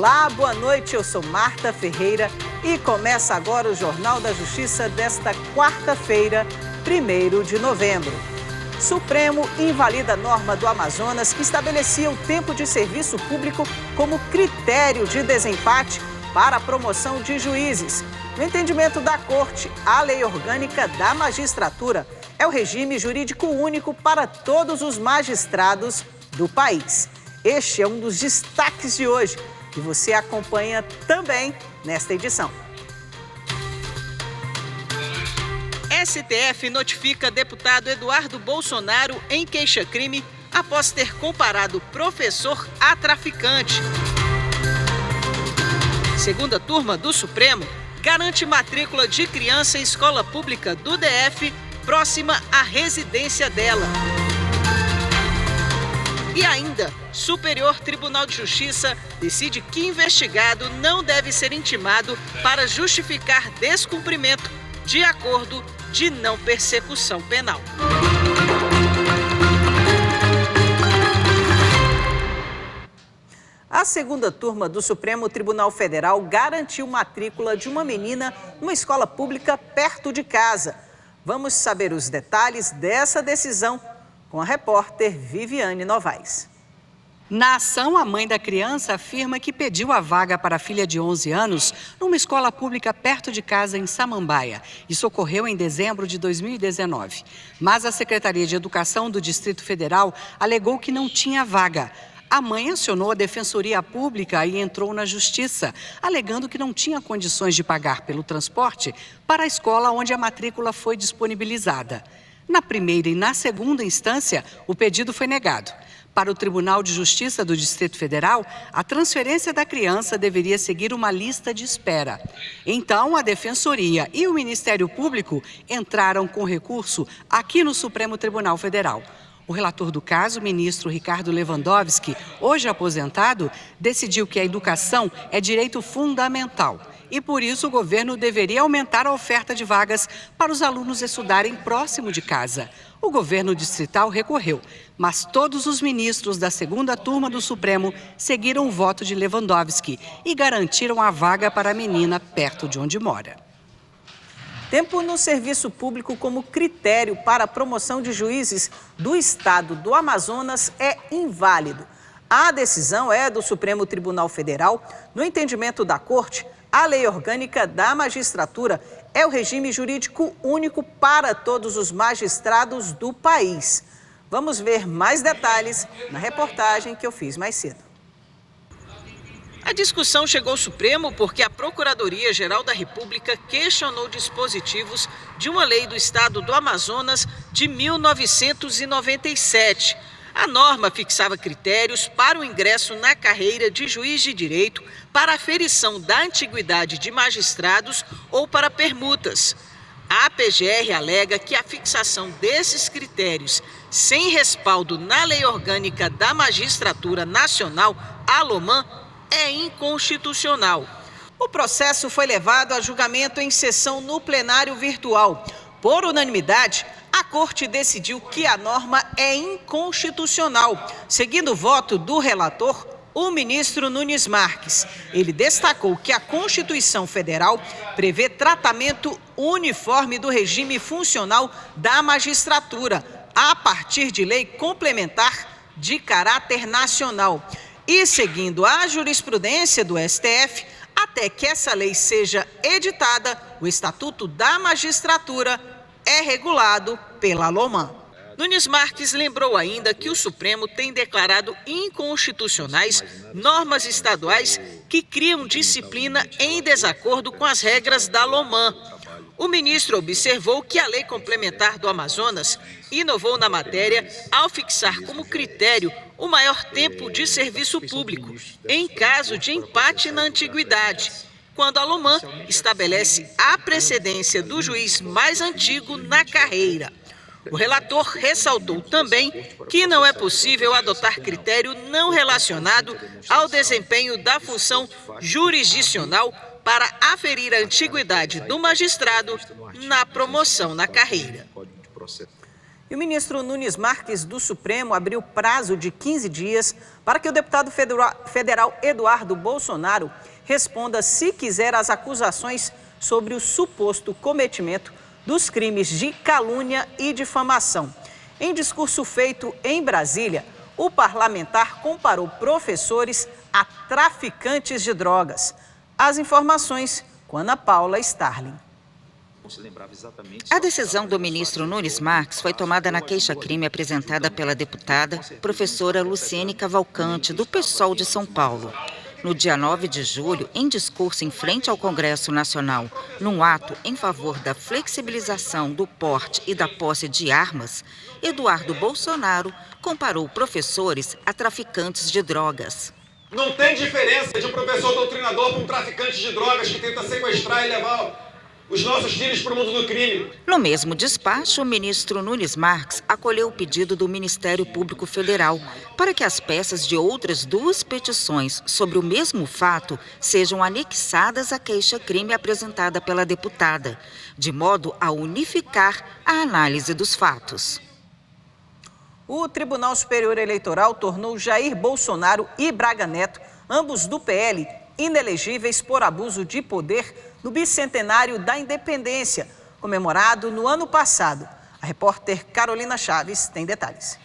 Olá, boa noite, eu sou Marta Ferreira e começa agora o Jornal da Justiça desta quarta-feira, 1º de novembro. Supremo invalida a norma do Amazonas que estabelecia o tempo de serviço público como critério de desempate para a promoção de juízes. No entendimento da Corte, a Lei Orgânica da Magistratura é o regime jurídico único para todos os magistrados do país. Este é um dos destaques de hoje, que você acompanha também nesta edição. STF notifica deputado Eduardo Bolsonaro em queixa-crime após ter comparado professor a traficante. Segunda turma do Supremo garante matrícula de criança em escola pública do DF próxima à residência dela. E ainda, Superior Tribunal de Justiça decide que investigado não deve ser intimado para justificar descumprimento de acordo de não persecução penal. A segunda turma do Supremo Tribunal Federal garantiu matrícula de uma menina numa escola pública perto de casa. Vamos saber os detalhes dessa decisão com a repórter Viviane Novaes. Na ação, a mãe da criança afirma que pediu a vaga para a filha de 11 anos numa escola pública perto de casa em Samambaia. Isso ocorreu em dezembro de 2019. Mas a Secretaria de Educação do Distrito Federal alegou que não tinha vaga. A mãe acionou a Defensoria Pública e entrou na Justiça, alegando que não tinha condições de pagar pelo transporte para a escola onde a matrícula foi disponibilizada. Na primeira e na segunda instância, o pedido foi negado. Para o Tribunal de Justiça do Distrito Federal, a transferência da criança deveria seguir uma lista de espera. Então, a Defensoria e o Ministério Público entraram com recurso aqui no Supremo Tribunal Federal. O relator do caso, o ministro Ricardo Lewandowski, hoje aposentado, decidiu que a educação é direito fundamental. E por isso o governo deveria aumentar a oferta de vagas para os alunos estudarem próximo de casa. O governo distrital recorreu, mas todos os ministros da segunda turma do Supremo seguiram o voto de Lewandowski e garantiram a vaga para a menina perto de onde mora. Tempo no serviço público como critério para a promoção de juízes do estado do Amazonas é inválido. A decisão é do Supremo Tribunal Federal. No entendimento da Corte, a Lei Orgânica da Magistratura é o regime jurídico único para todos os magistrados do país. Vamos ver mais detalhes na reportagem que eu fiz mais cedo. A discussão chegou ao Supremo porque a Procuradoria-Geral da República questionou dispositivos de uma lei do estado do Amazonas de 1997. A norma fixava critérios para o ingresso na carreira de juiz de direito, para aferição da antiguidade de magistrados ou para permutas. A PGR alega que a fixação desses critérios sem respaldo na Lei Orgânica da Magistratura Nacional, a LOMAN, é inconstitucional. O processo foi levado a julgamento em sessão no plenário virtual. Por unanimidade, a Corte decidiu que a norma é inconstitucional, seguindo o voto do relator, o ministro Nunes Marques. Ele destacou que a Constituição Federal prevê tratamento uniforme do regime funcional da magistratura, a partir de lei complementar de caráter nacional. E seguindo a jurisprudência do STF, até que essa lei seja editada, o Estatuto da Magistratura é regulado pela LOMAN. Nunes Marques lembrou ainda que o Supremo tem declarado inconstitucionais normas estaduais que criam disciplina em desacordo com as regras da LOMAN. O ministro observou que a Lei Complementar do Amazonas inovou na matéria ao fixar como critério o maior tempo de serviço público, em caso de empate na antiguidade, quando a LOMAN estabelece a precedência do juiz mais antigo na carreira. O relator ressaltou também que não é possível adotar critério não relacionado ao desempenho da função jurisdicional para aferir a antiguidade do magistrado na promoção na carreira. E o ministro Nunes Marques do Supremo abriu prazo de 15 dias para que o deputado federal Eduardo Bolsonaro responda, se quiser, às acusações sobre o suposto cometimento dos crimes de calúnia e difamação. Em discurso feito em Brasília, o parlamentar comparou professores a traficantes de drogas. As informações com Ana Paula Starling. A decisão do ministro Nunes Marques foi tomada na queixa-crime apresentada pela deputada professora Luciene Cavalcante, do PSOL de São Paulo. No dia 9 de julho, em discurso em frente ao Congresso Nacional, num ato em favor da flexibilização do porte e da posse de armas, Eduardo Bolsonaro comparou professores a traficantes de drogas. Não tem diferença de um professor doutrinador para um traficante de drogas que tenta sequestrar e levar os nossos filhos para o mundo do crime. No mesmo despacho, o ministro Nunes Marques acolheu o pedido do Ministério Público Federal para que as peças de outras duas petições sobre o mesmo fato sejam anexadas à queixa-crime apresentada pela deputada, de modo a unificar a análise dos fatos. O Tribunal Superior Eleitoral tornou Jair Bolsonaro e Braga Neto, ambos do PL, inelegíveis por abuso de poder no bicentenário da independência, comemorado no ano passado. A repórter Carolina Chaves tem detalhes.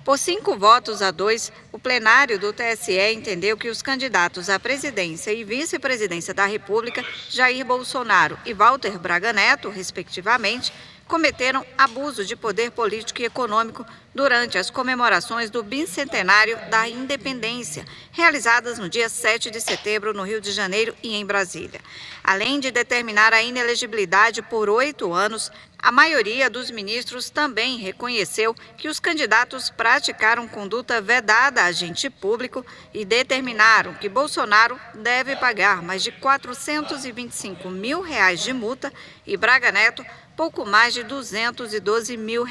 Por 5-2, o plenário do TSE entendeu que os candidatos à presidência e vice-presidência da República, Jair Bolsonaro e Walter Braga Neto, respectivamente, cometeram abuso de poder político e econômico durante as comemorações do bicentenário da independência, realizadas no dia 7 de setembro no Rio de Janeiro e em Brasília. Além de determinar a inelegibilidade por 8 anos, a maioria dos ministros também reconheceu que os candidatos praticaram conduta vedada a agente público e determinaram que Bolsonaro deve pagar mais de R$ 425 mil de multa e Braga Neto pouco mais de R$ 212 mil.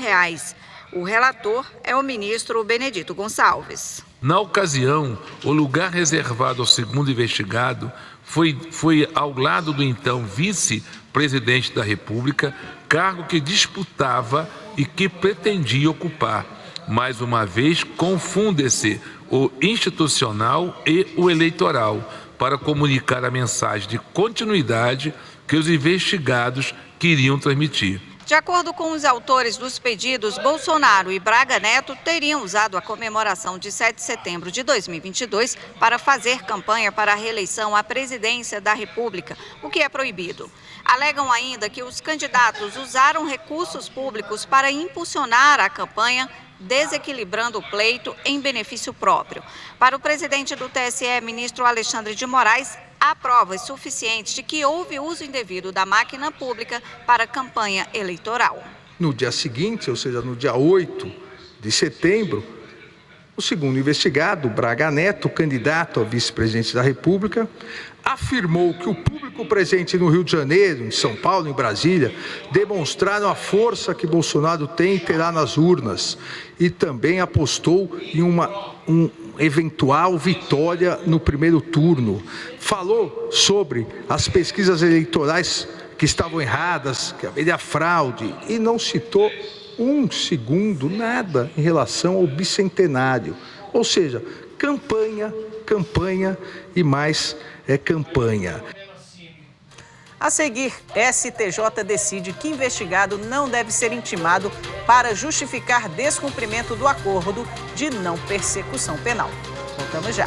O relator é o ministro Benedito Gonçalves. Na ocasião, o lugar reservado ao segundo investigado foi ao lado do então vice-presidente da República, cargo que disputava e que pretendia ocupar. Mais uma vez, confunde-se o institucional e o eleitoral para comunicar a mensagem de continuidade que os investigados queriam transmitir. De acordo com os autores dos pedidos, Bolsonaro e Braga Neto teriam usado a comemoração de 7 de setembro de 2022 para fazer campanha para a reeleição à presidência da República, o que é proibido. Alegam ainda que os candidatos usaram recursos públicos para impulsionar a campanha, desequilibrando o pleito em benefício próprio. Para o presidente do TSE, ministro Alexandre de Moraes, há provas suficientes de que houve uso indevido da máquina pública para a campanha eleitoral. No dia seguinte, ou seja, no dia 8 de setembro, o segundo investigado, Braga Neto, candidato a vice-presidente da República, afirmou que o público presente no Rio de Janeiro, em São Paulo, em Brasília, demonstraram a força que Bolsonaro tem e terá nas urnas e também apostou em uma eventual vitória no primeiro turno. Falou sobre as pesquisas eleitorais que estavam erradas, que haveria fraude e não citou um segundo nada em relação ao bicentenário. Ou seja, campanha, campanha e mais campanha. A seguir, STJ decide que investigado não deve ser intimado para justificar descumprimento do acordo de não persecução penal. Voltamos já.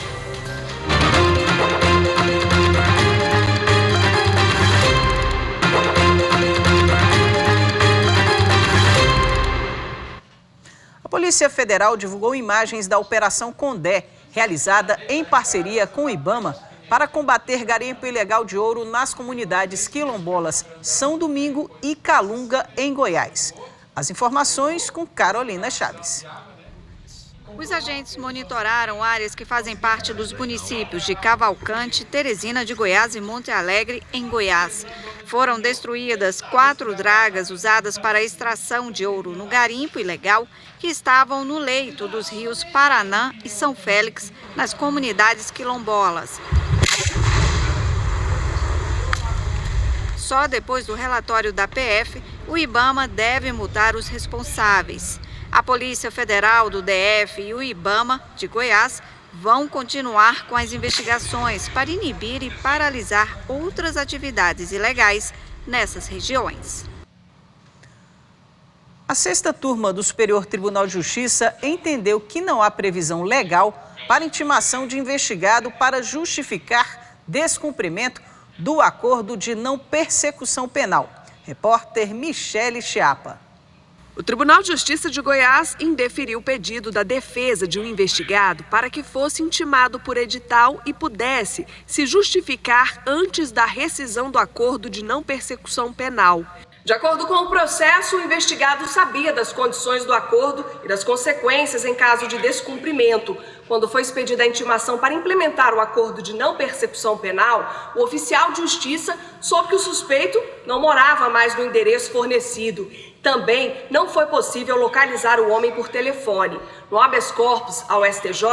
A Polícia Federal divulgou imagens da Operação Condé, realizada em parceria com o IBAMA, para combater garimpo ilegal de ouro nas comunidades quilombolas São Domingo e Calunga, em Goiás. As informações com Carolina Chaves. Os agentes monitoraram áreas que fazem parte dos municípios de Cavalcante, Teresina de Goiás e Monte Alegre, em Goiás. Foram destruídas 4 dragas usadas para a extração de ouro no garimpo ilegal que estavam no leito dos rios Paranã e São Félix, nas comunidades quilombolas. Só depois do relatório da PF, o IBAMA deve multar os responsáveis. A Polícia Federal do DF e o IBAMA de Goiás vão continuar com as investigações para inibir e paralisar outras atividades ilegais nessas regiões. A sexta turma do Superior Tribunal de Justiça entendeu que não há previsão legal para intimação de investigado para justificar descumprimento do acordo de não persecução penal. Repórter Michele Chiapa. O Tribunal de Justiça de Goiás indeferiu o pedido da defesa de um investigado para que fosse intimado por edital e pudesse se justificar antes da rescisão do acordo de não persecução penal. De acordo com o processo, o investigado sabia das condições do acordo e das consequências em caso de descumprimento. Quando foi expedida a intimação para implementar o acordo de não persecução penal, o oficial de justiça soube que o suspeito não morava mais no endereço fornecido. Também não foi possível localizar o homem por telefone. No habeas corpus ao STJ,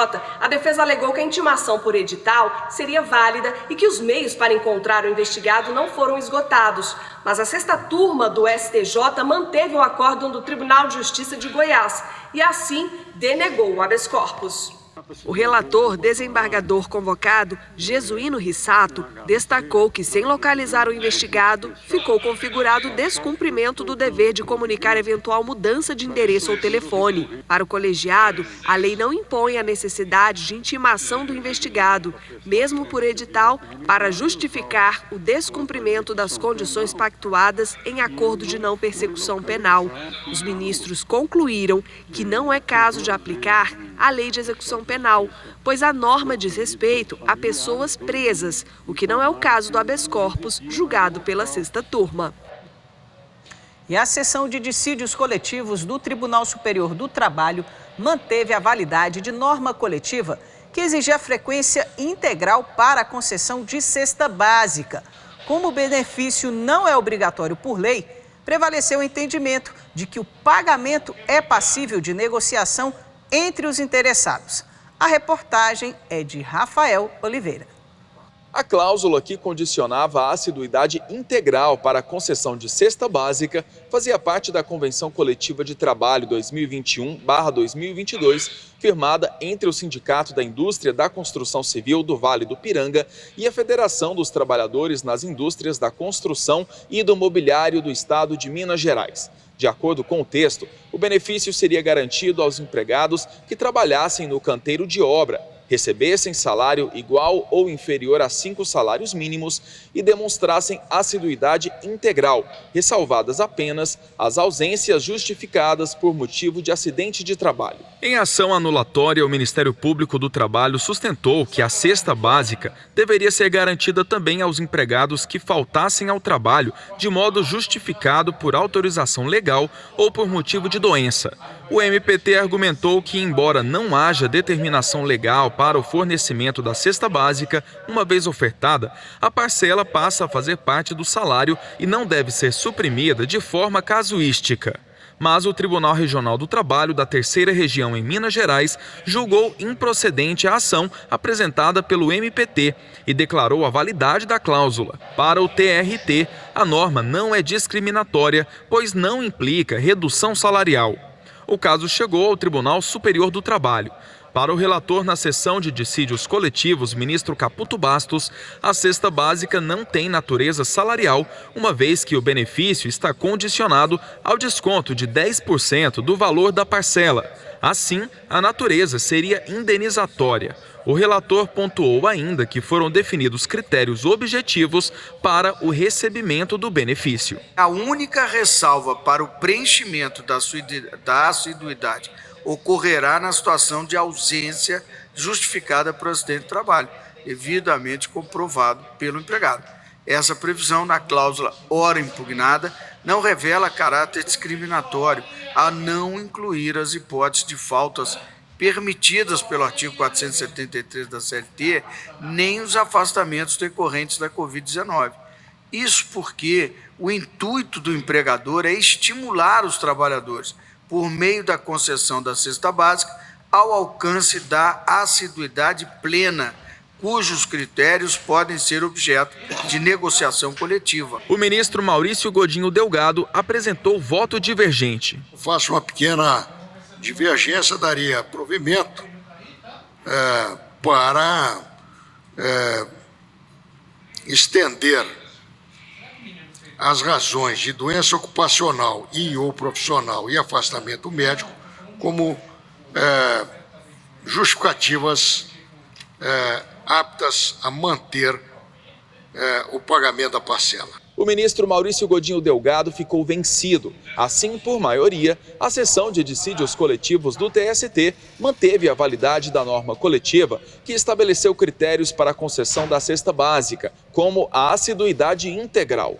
a defesa alegou que a intimação por edital seria válida e que os meios para encontrar o investigado não foram esgotados. Mas a sexta turma do STJ manteve o acórdão do Tribunal de Justiça de Goiás e assim denegou o habeas corpus. O relator desembargador convocado, Jesuíno Rissato, destacou que, sem localizar o investigado, ficou configurado o descumprimento do dever de comunicar eventual mudança de endereço ou telefone. Para o colegiado, a lei não impõe a necessidade de intimação do investigado, mesmo por edital, para justificar o descumprimento das condições pactuadas em acordo de não persecução penal. Os ministros concluíram que não é caso de aplicar a lei de execução penal, pois a norma diz respeito a pessoas presas, o que não é o caso do habeas corpus julgado pela sexta turma. E a seção de dissídios coletivos do Tribunal Superior do Trabalho manteve a validade de norma coletiva que exigia a frequência integral para a concessão de cesta básica. Como o benefício não é obrigatório por lei, prevaleceu o entendimento de que o pagamento é passível de negociação entre os interessados. A reportagem é de Rafael Oliveira. A cláusula que condicionava a assiduidade integral para a concessão de cesta básica fazia parte da Convenção Coletiva de Trabalho 2021/2022, firmada entre o Sindicato da Indústria da Construção Civil do Vale do Piranga e a Federação dos Trabalhadores nas Indústrias da Construção e do Mobiliário do Estado de Minas Gerais. De acordo com o texto, o benefício seria garantido aos empregados que trabalhassem no canteiro de obra, recebessem salário igual ou inferior a 5 salários mínimos e demonstrassem assiduidade integral, ressalvadas apenas as ausências justificadas por motivo de acidente de trabalho. Em ação anulatória, o Ministério Público do Trabalho sustentou que a cesta básica deveria ser garantida também aos empregados que faltassem ao trabalho de modo justificado por autorização legal ou por motivo de doença. O MPT argumentou que, embora não haja determinação legal para o fornecimento da cesta básica, uma vez ofertada, a parcela passa a fazer parte do salário e não deve ser suprimida de forma casuística. Mas o Tribunal Regional do Trabalho da Terceira Região em Minas Gerais julgou improcedente a ação apresentada pelo MPT e declarou a validade da cláusula. Para o TRT, a norma não é discriminatória, pois não implica redução salarial. O caso chegou ao Tribunal Superior do Trabalho. Para o relator na sessão de dissídios coletivos, ministro Caputo Bastos, a cesta básica não tem natureza salarial, uma vez que o benefício está condicionado ao desconto de 10% do valor da parcela. Assim, a natureza seria indenizatória. O relator pontuou ainda que foram definidos critérios objetivos para o recebimento do benefício. A única ressalva para o preenchimento da assiduidade ocorrerá na situação de ausência justificada por acidente de trabalho, devidamente comprovado pelo empregado. Essa previsão na cláusula ora impugnada não revela caráter discriminatório a não incluir as hipóteses de faltas permitidas pelo artigo 473 da CLT, nem os afastamentos decorrentes da Covid-19. Isso porque o intuito do empregador é estimular os trabalhadores, por meio da concessão da cesta básica, ao alcance da assiduidade plena cujos critérios podem ser objeto de negociação coletiva. O ministro Maurício Godinho Delgado apresentou voto divergente. Faço uma pequena divergência, daria provimento para estender as razões de doença ocupacional ou profissional e afastamento médico como justificativas aptas a manter o pagamento da parcela. O ministro Maurício Godinho Delgado ficou vencido. Assim, por maioria, a sessão de dissídios coletivos do TST manteve a validade da norma coletiva que estabeleceu critérios para a concessão da cesta básica, como a assiduidade integral.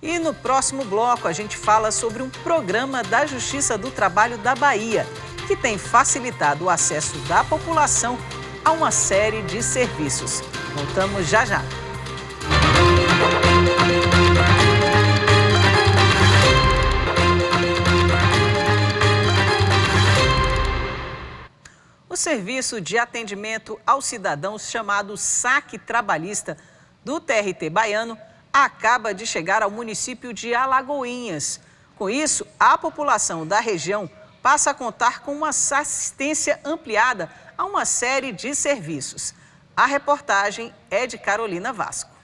E no próximo bloco a gente fala sobre um programa da Justiça do Trabalho da Bahia, que tem facilitado o acesso da população a uma série de serviços. Voltamos já já. O serviço de atendimento aos cidadãos chamado Saque Trabalhista do TRT baiano acaba de chegar ao município de Alagoinhas. Com isso, a população da região passa a contar com uma assistência ampliada a uma série de serviços. A reportagem é de Carolina Vasco.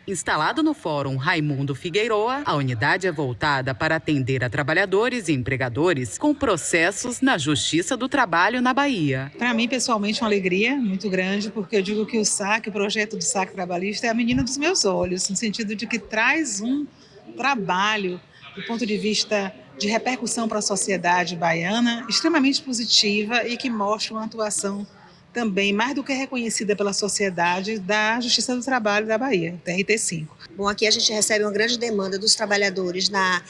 Instalado no Fórum Raimundo Figueiroa, a unidade é voltada para atender a trabalhadores e empregadores com processos na Justiça do Trabalho na Bahia. Para mim, pessoalmente, uma alegria muito grande, porque eu digo que o projeto do Saque Trabalhista é a menina dos meus olhos, no sentido de que traz um trabalho, do ponto de vista de repercussão para a sociedade baiana, extremamente positiva e que mostra uma atuação também mais do que reconhecida pela sociedade da Justiça do Trabalho da Bahia, TRT5. Bom, aqui a gente recebe uma grande demanda dos trabalhadores na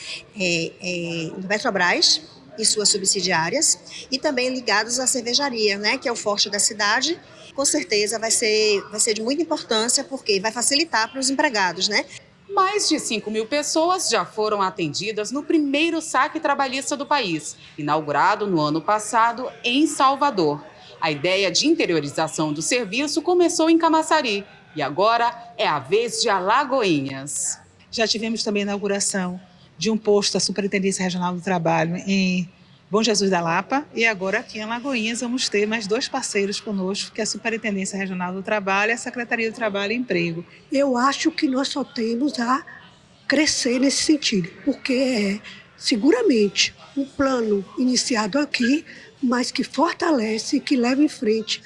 Petrobras e suas subsidiárias e também ligados à cervejaria, né, que é o forte da cidade. Com certeza vai ser de muita importância porque vai facilitar para os empregados, né? Mais de 5.000 pessoas já foram atendidas no primeiro saque trabalhista do país, inaugurado no ano passado em Salvador. A ideia de interiorização do serviço começou em Camaçari e agora é a vez de Alagoinhas. Já tivemos também a inauguração de um posto da Superintendência Regional do Trabalho em Bom Jesus da Lapa e agora aqui em Alagoinhas vamos ter mais 2 parceiros conosco, que é a Superintendência Regional do Trabalho e a Secretaria do Trabalho e Emprego. Eu acho que nós só temos a crescer nesse sentido, porque é seguramente um plano iniciado aqui, mas que fortalece e que leva em frente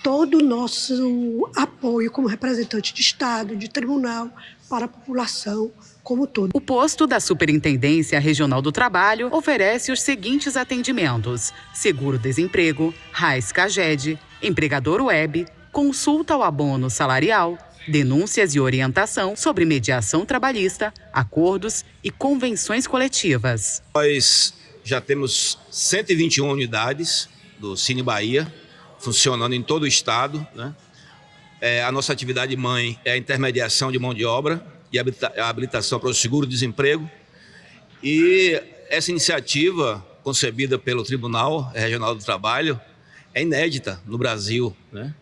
todo o nosso apoio como representante de Estado, de tribunal, para a população como todo. O posto da Superintendência Regional do Trabalho oferece os seguintes atendimentos: seguro-desemprego, RAIS-CAGED, empregador web, consulta ao abono salarial, denúncias e orientação sobre mediação trabalhista, acordos e convenções coletivas. Nós já temos 121 unidades do Cine Bahia funcionando em todo o estado, né? A nossa atividade mãe é a intermediação de mão de obra e a habilitação para o seguro-desemprego. E essa iniciativa, concebida pelo Tribunal Regional do Trabalho, é inédita no Brasil, né?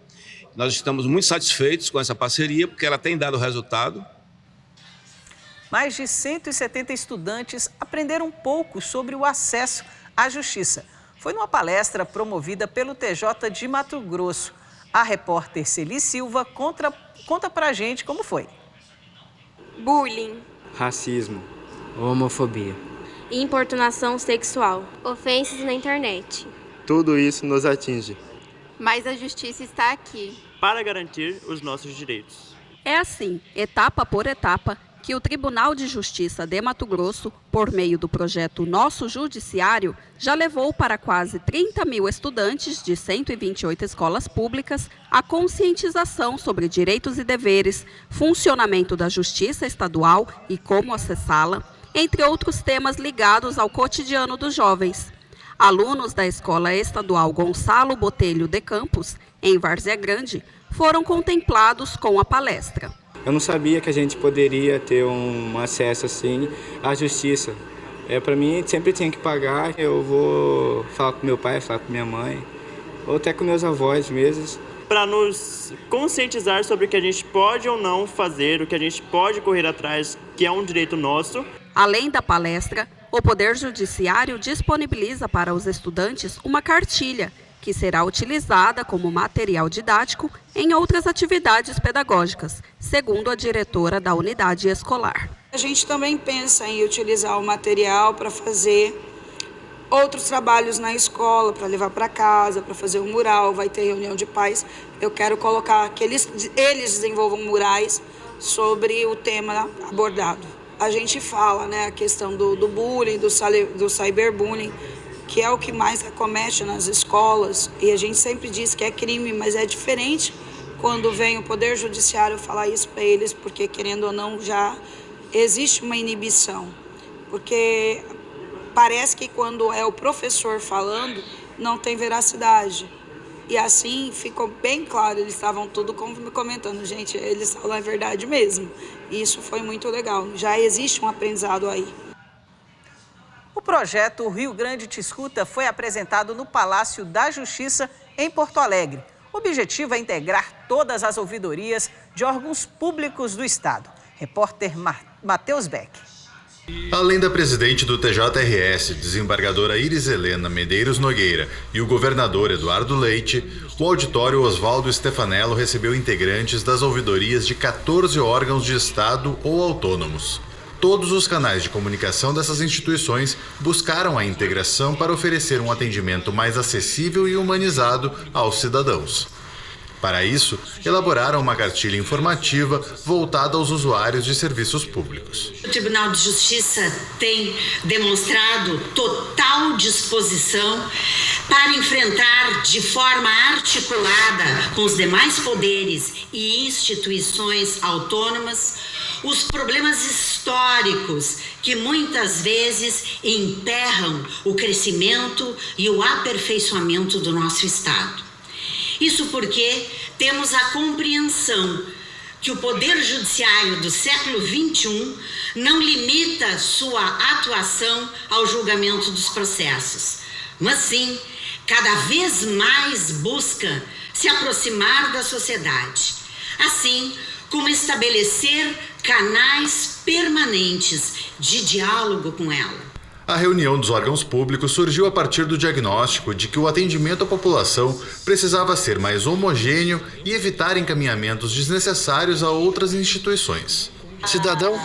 Nós estamos muito satisfeitos com essa parceria, porque ela tem dado resultado. Mais de 170 estudantes aprenderam um pouco sobre o acesso à justiça. Foi numa palestra promovida pelo TJ de Mato Grosso. A repórter Celi Silva conta pra gente como foi. Bullying, racismo, homofobia, importunação sexual, ofensas na internet. Tudo isso nos atinge. Mas a justiça está aqui para garantir os nossos direitos. É assim, etapa por etapa, que o Tribunal de Justiça de Mato Grosso, por meio do projeto Nosso Judiciário, já levou para quase 30.000 estudantes de 128 escolas públicas a conscientização sobre direitos e deveres, funcionamento da justiça estadual e como acessá-la, entre outros temas ligados ao cotidiano dos jovens. Alunos da Escola Estadual Gonçalo Botelho de Campos, em Várzea Grande, foram contemplados com a palestra. Eu não sabia que a gente poderia ter um acesso assim à justiça. Para mim, sempre tinha que pagar. Eu vou falar com meu pai, falar com minha mãe, ou até com meus avós mesmo. para nos conscientizar sobre o que a gente pode ou não fazer, o que a gente pode correr atrás, que é um direito nosso. Além da palestra, o Poder Judiciário disponibiliza para os estudantes uma cartilha, que será utilizada como material didático em outras atividades pedagógicas, segundo a diretora da unidade escolar. A gente também pensa em utilizar o material para fazer outros trabalhos na escola, para levar para casa, para fazer um mural, vai ter reunião de pais. Eu quero colocar que eles desenvolvam murais sobre o tema abordado. A gente fala, né, a questão do bullying, do cyberbullying, que é o que mais acomete nas escolas, e a gente sempre diz que é crime, mas é diferente quando vem o Poder Judiciário falar isso para eles, porque, querendo ou não, já existe uma inibição, porque parece que quando é o professor falando, não tem veracidade. E assim ficou bem claro, eles estavam tudo comentando, gente, eles falam a verdade mesmo. E isso foi muito legal, já existe um aprendizado aí. O projeto Rio Grande Te Escuta foi apresentado no Palácio da Justiça, em Porto Alegre. O objetivo é integrar todas as ouvidorias de órgãos públicos do Estado. Repórter Matheus Beck. Além da presidente do TJRS, desembargadora Iris Helena Medeiros Nogueira, e o governador Eduardo Leite, o auditório Oswaldo Stefanello recebeu integrantes das ouvidorias de 14 órgãos de Estado ou autônomos. Todos os canais de comunicação dessas instituições buscaram a integração para oferecer um atendimento mais acessível e humanizado aos cidadãos. Para isso, elaboraram uma cartilha informativa voltada aos usuários de serviços públicos. O Tribunal de Justiça tem demonstrado total disposição para enfrentar de forma articulada com os demais poderes e instituições autônomas os problemas históricos que muitas vezes emperram o crescimento e o aperfeiçoamento do nosso Estado. Isso porque temos a compreensão que o Poder Judiciário do século XXI não limita sua atuação ao julgamento dos processos, mas sim, cada vez mais busca se aproximar da sociedade, assim como estabelecer canais permanentes de diálogo com ela. A reunião dos órgãos públicos surgiu a partir do diagnóstico de que o atendimento à população precisava ser mais homogêneo e evitar encaminhamentos desnecessários a outras instituições. O cidadão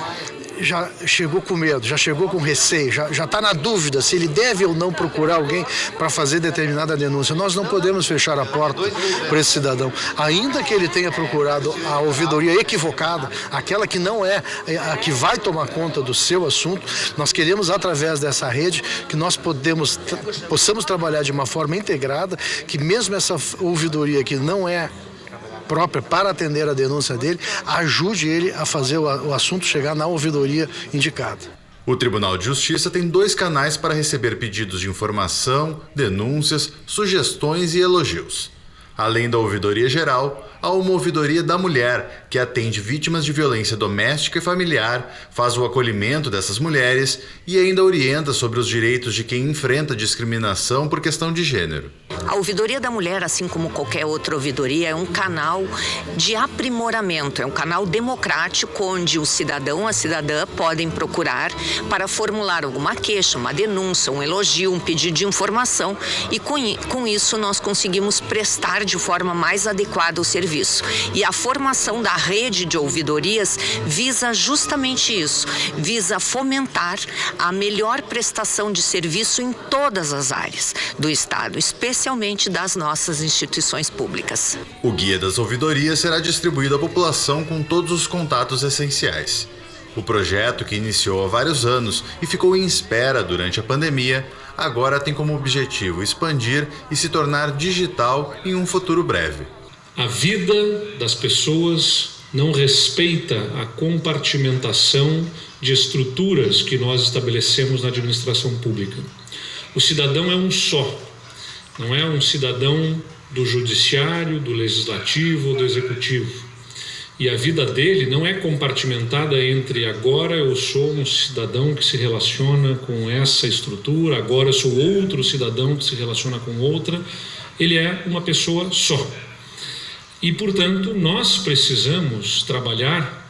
já chegou com medo, já chegou com receio, já está na dúvida se ele deve ou não procurar alguém para fazer determinada denúncia. Nós não podemos fechar a porta para esse cidadão, ainda que ele tenha procurado a ouvidoria equivocada, aquela que não é a que vai tomar conta do seu assunto. Nós queremos, através dessa rede, que nós possamos trabalhar de uma forma integrada, que mesmo essa ouvidoria que não é própria para atender a denúncia dele, ajude ele a fazer o assunto chegar na ouvidoria indicada. O Tribunal de Justiça tem 2 canais para receber pedidos de informação, denúncias, sugestões e elogios. Além da ouvidoria geral, há uma ouvidoria da mulher, que atende vítimas de violência doméstica e familiar, faz o acolhimento dessas mulheres e ainda orienta sobre os direitos de quem enfrenta discriminação por questão de gênero. A ouvidoria da mulher, assim como qualquer outra ouvidoria, é um canal de aprimoramento, é um canal democrático onde o cidadão, a cidadã podem procurar para formular alguma queixa, uma denúncia, um elogio, um pedido de informação, e com isso nós conseguimos prestar de forma mais adequada o serviço. E a formação da rede de ouvidorias visa justamente isso, visa fomentar a melhor prestação de serviço em todas as áreas do Estado, especialmente das nossas instituições públicas. O guia das ouvidorias será distribuído à população com todos os contatos essenciais. O projeto, que iniciou há vários anos e ficou em espera durante a pandemia, agora tem como objetivo expandir e se tornar digital em um futuro breve. A vida das pessoas não respeita a compartimentação de estruturas que nós estabelecemos na administração pública. O cidadão é um só, não é um cidadão do judiciário, do legislativo ou do executivo. E a vida dele não é compartimentada entre agora eu sou um cidadão que se relaciona com essa estrutura, agora eu sou outro cidadão que se relaciona com outra. Ele é uma pessoa só. E, portanto, nós precisamos trabalhar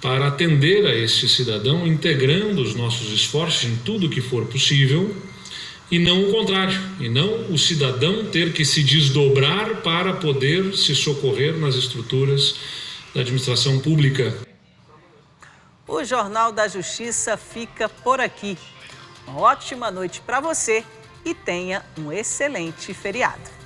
para atender a esse cidadão, integrando os nossos esforços em tudo que for possível, e não o contrário, e não o cidadão ter que se desdobrar para poder se socorrer nas estruturas da administração pública. O Jornal da Justiça fica por aqui. Uma ótima noite para você e tenha um excelente feriado.